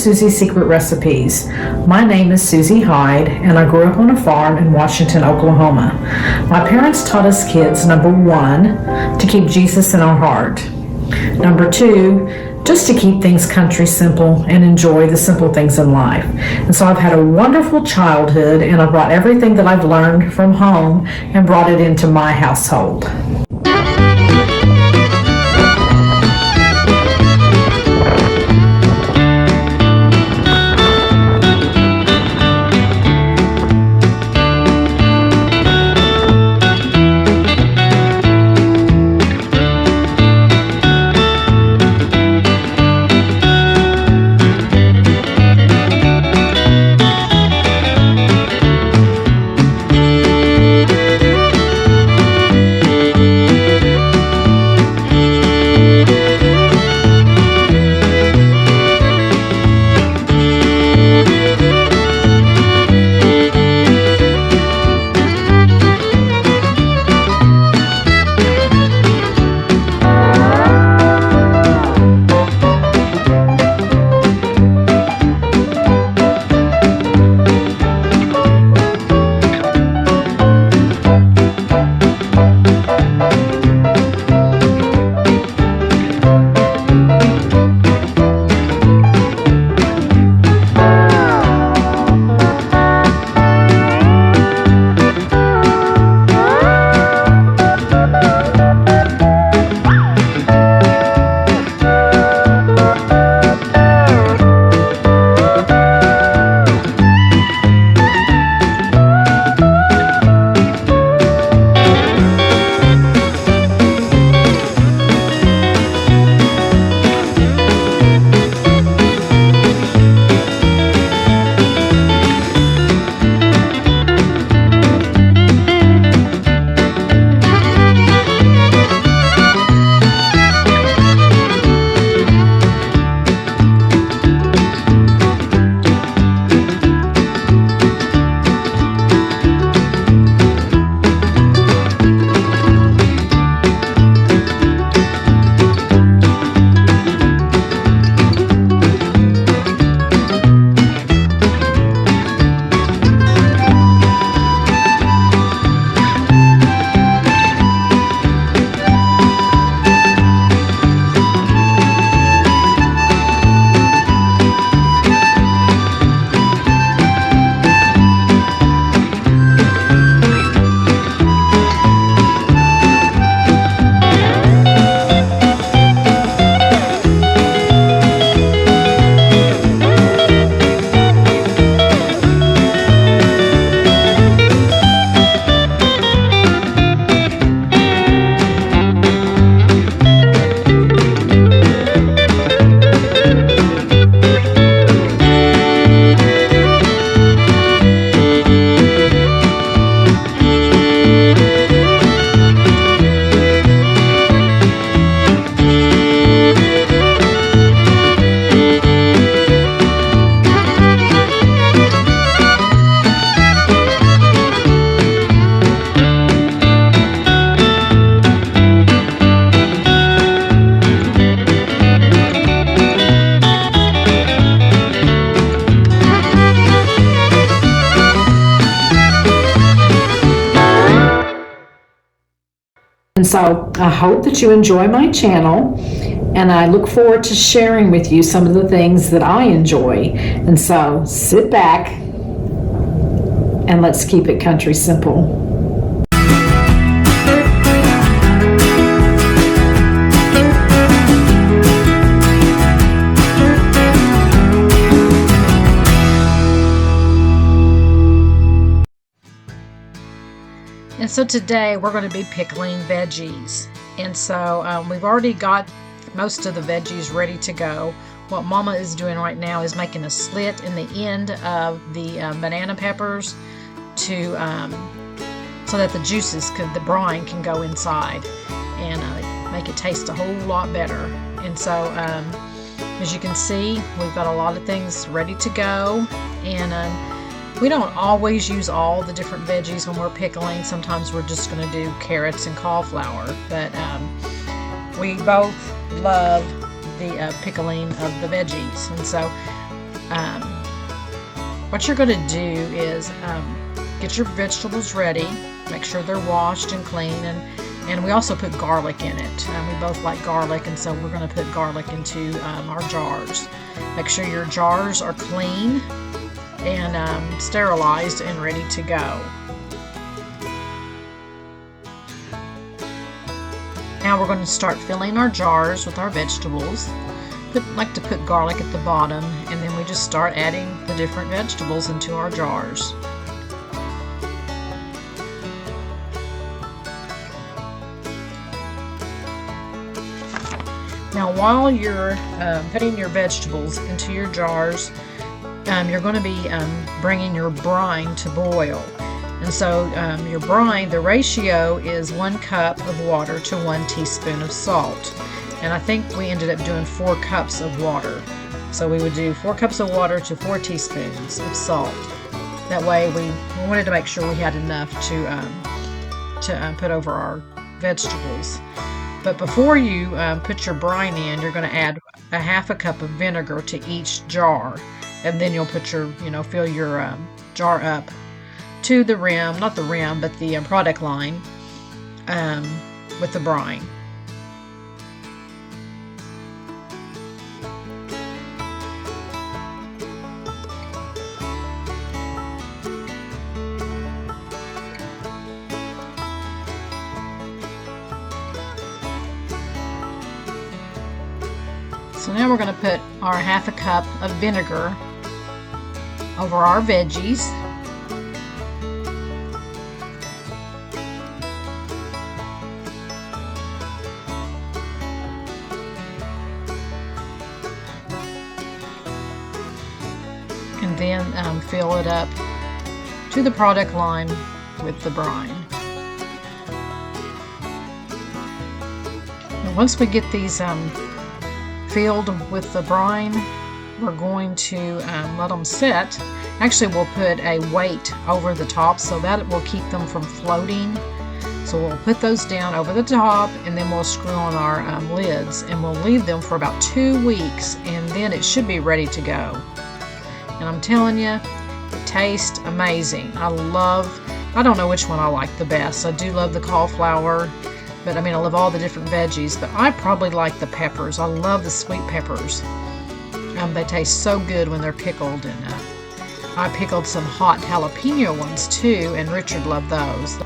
Susie's Secret Recipes. My name is Susie Hyde, and I grew up on a farm in Washington, Oklahoma. My parents taught us kids, number one, to keep Jesus in our heart. Number two, just to keep things country simple and enjoy the simple things in life. And so I've had a wonderful childhood, and I brought everything that I've learned from home and brought it into my household. And so I hope that you enjoy my channel, and I look forward to sharing with you some of the things that I enjoy. And so sit back and let's keep it country simple. And so today we're going to be pickling veggies. And so we've already got most of the veggies ready to go. What Mama is doing right now is making a slit in the end of the banana peppers to so that the juices, the brine can go inside and make it taste a whole lot better. And so as you can see, we've got a lot of things ready to go, and we don't always use all the different veggies when we're pickling. Sometimes we're just going to do carrots and cauliflower, but we both love the pickling of the veggies. And so um, what you're going to do is get your vegetables ready. Make sure they're washed and clean, and we also put garlic in it. We both like garlic, and so we're going to put garlic into our jars. Make sure your jars are clean and sterilized and ready to go. Now we're going to start filling our jars with our vegetables. Like to put garlic at the bottom, and then we just start adding the different vegetables into our jars. Now while you're putting your vegetables into your jars, you're going to be bringing your brine to boil. And so your brine, the ratio is 1 cup of water to 1 teaspoon of salt. And I think we ended up doing 4 cups of water. So we would do 4 cups of water to 4 teaspoons of salt. That way we wanted to make sure we had enough to put over our vegetables. But before you put your brine in, you're going to add a 1/2 cup of vinegar to each jar. And then you'll put your, fill your jar up to the rim, not the rim, but the product line with the brine. So now we're going to put our 1/2 cup of vinegar over our veggies. And then fill it up to the product line with the brine. And once we get these filled with the brine, we're going to let them sit. Actually, we'll put a weight over the top so that it will keep them from floating. So we'll put those down over the top, and then we'll screw on our lids, and we'll leave them for about 2 weeks, and then it should be ready to go. And I'm telling you, it tastes amazing. I don't know which one I like the best. I do love the cauliflower, but I love all the different veggies, but I probably like the peppers. I love the sweet peppers. They taste so good when they're pickled, and I pickled some hot jalapeno ones too, and Richard loved those.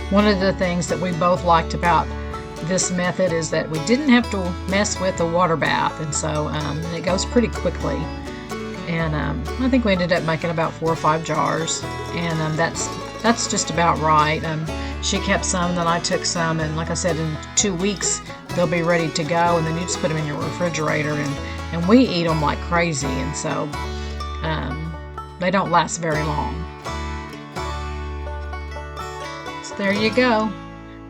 One of the things that we both liked about this method is that we didn't have to mess with the water bath, and so it goes pretty quickly. And I think we ended up making about 4 or 5 jars, and that's just about right. She kept some, then I took some, and like I said, in 2 weeks they'll be ready to go, and then you just put them in your refrigerator, and we eat them like crazy, and so they don't last very long. So there you go.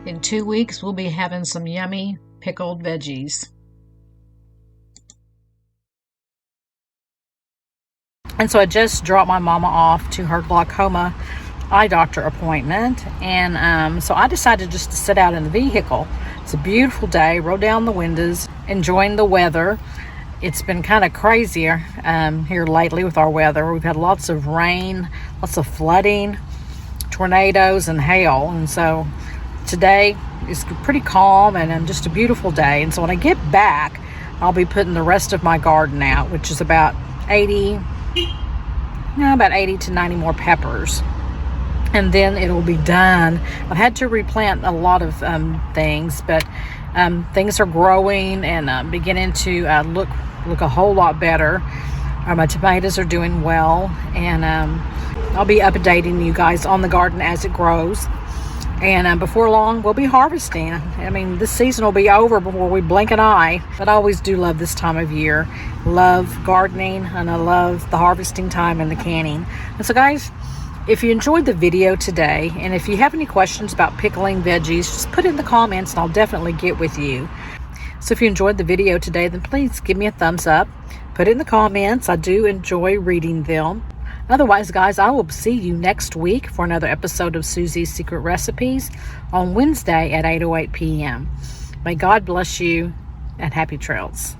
In 2 weeks, we'll be having some yummy pickled veggies. And so I just dropped my mama off to her glaucoma eye doctor appointment. And so I decided just to sit out in the vehicle. It's a beautiful day. Roll down the windows, enjoying the weather. It's been kind of crazier here lately with our weather. We've had lots of rain, lots of flooding, tornadoes, and hail. And so today is pretty calm and just a beautiful day. And so when I get back, I'll be putting the rest of my garden out, which is about 80 to 90 more peppers. And then it'll be done. I've had to replant a lot of things, but things are growing and beginning to look a whole lot better. My tomatoes are doing well, and I'll be updating you guys on the garden as it grows. And before long, we'll be harvesting. This season will be over before we blink an eye. But I always do love this time of year. Love gardening, and I love the harvesting time and the canning. And so, guys, if you enjoyed the video today, and if you have any questions about pickling veggies, just put it in the comments, and I'll definitely get with you. So if you enjoyed the video today, then please give me a thumbs up. Put it in the comments. I do enjoy reading them. Otherwise, guys, I will see you next week for another episode of Susie's Secret Recipes on Wednesday at 8:08 p.m. May God bless you and happy trails.